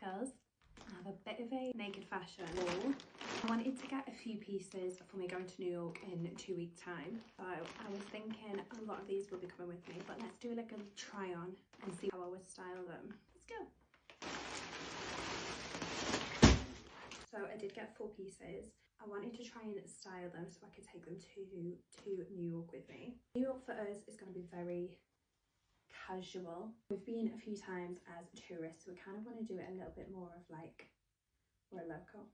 Girls, I have a bit of a naked fashion haul. I wanted to get a few pieces for me going to New York in 2 weeks time, so I was thinking a lot of these will be coming with me, but let's do like a try on and see how I would style them. Let's go. So I did get 4 pieces. I wanted to try and style them so I could take them to New York with me. New York for us is going to be very casual. We've been a few times as tourists, so we kind of want to do it a little bit more of like we're local,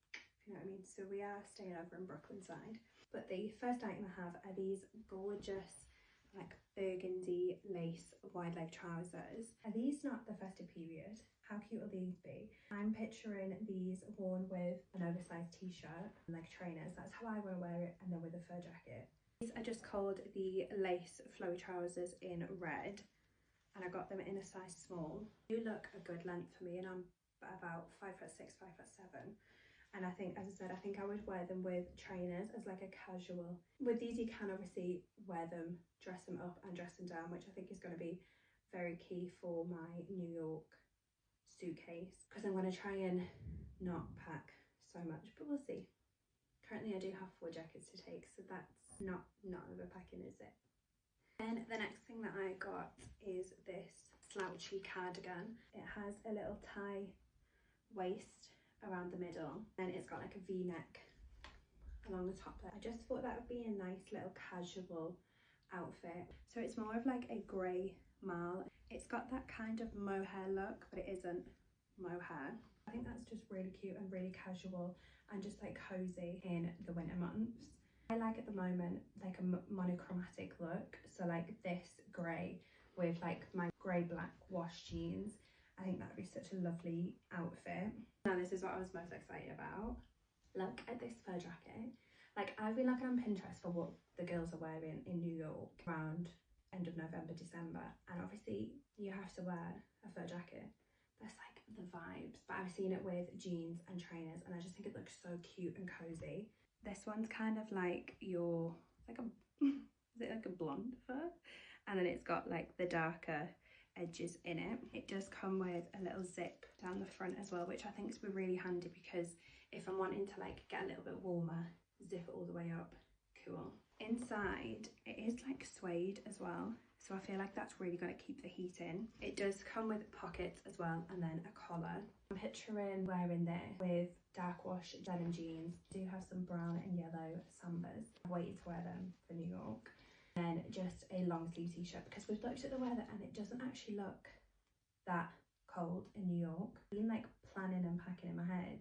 if you know what I mean. So we are staying over in Brooklyn side. But the first item I have are these gorgeous like burgundy lace wide leg trousers. Are these not the festive period? How cute will these be? I'm picturing these worn with an oversized t-shirt and like trainers. That's how I want to wear it, and then with a fur jacket. These are just called the lace flowy trousers in red, and I got them in a size small. They do look a good length for me, and I'm about 5'6", 5'7". And I think, as I said, I think I would wear them with trainers as like a casual. With these you can obviously wear them, dress them up and dress them down, which I think is going to be very key for my New York suitcase, because I'm going to try and not pack so much, but we'll see. Currently I do have 4 jackets to take, so that's not overpacking, is it? And the next thing that I got is this slouchy cardigan. It has a little tie waist around the middle, and it's got like a v-neck along the top there. I just thought that would be a nice little casual outfit. So it's more of like a grey marl. It's got that kind of mohair look, but it isn't mohair. I think that's just really cute and really casual and just like cozy in the winter months. I like at the moment like a monochromatic look, so like this grey with like my grey black wash jeans. I think that would be such a lovely outfit. Now this is what I was most excited about. Look at this fur jacket. Like I've been looking on Pinterest for what the girls are wearing in New York around end of November, December, and obviously you have to wear a fur jacket. That's like the vibes, but I've seen it with jeans and trainers, and I just think it looks so cute and cozy. This one's kind of like your, like a, is it like a blonde fur? And then it's got like the darker edges in it. It does come with a little zip down the front as well, which I think is really handy, because if I'm wanting to like get a little bit warmer, zip it all the way up, cool. Inside it is like suede as well, so I feel like that's really going to keep the heat in. It does come with pockets as well, and then a collar. I'm picturing wearing this with dark wash denim jeans. I do have some brown and yellow sambas. I've waited to wear them for New York. And just a long sleeve t-shirt, because we've looked at the weather and it doesn't actually look that cold in New York. I've been like planning and packing in my head,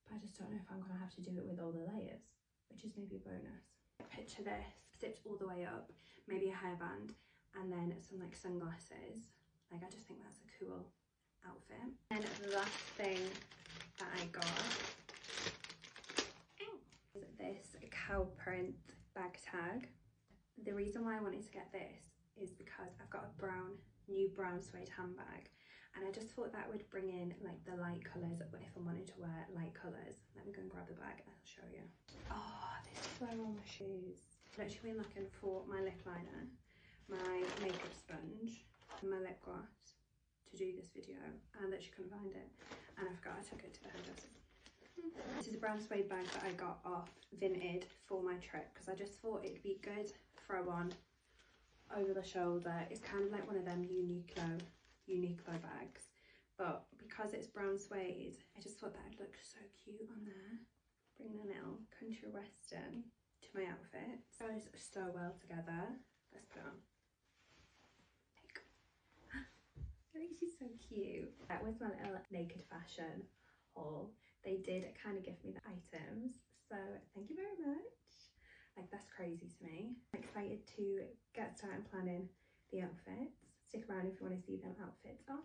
but I just don't know if I'm gonna have to do it with all the layers, which is maybe a bonus. Picture this, zipped all the way up, maybe a hairband, and then some like sunglasses. Like I just think that's a cool outfit. And the last thing that I got is this cow print bag tag. The reason why I wanted to get this is because I've got a new brown suede handbag, and I just thought that would bring in like the light colours if I wanted to wear light colours. Let me go and grab the bag and I'll show you. Oh, this is where all my shoes. I've literally been looking for my lip liner, my makeup sponge, and my lip gloss to do this video, and I literally couldn't find it, and I forgot I took it to the hairdresser. This is a brown suede bag that I got off Vinted for my trip, because I just thought it'd be good throw on over the shoulder. It's kind of like one of them Uniqlo bags, but because it's brown suede, I just thought that would look so cute on there. Bring a little country western to my outfit. It goes so well together. Let's put it on. I think she's so cute. That was my little naked fashion haul. They did kind of give me the items, so thank you very much. Like that's crazy to me. I'm excited to get started planning the outfits. Stick around if you want to see them outfits on.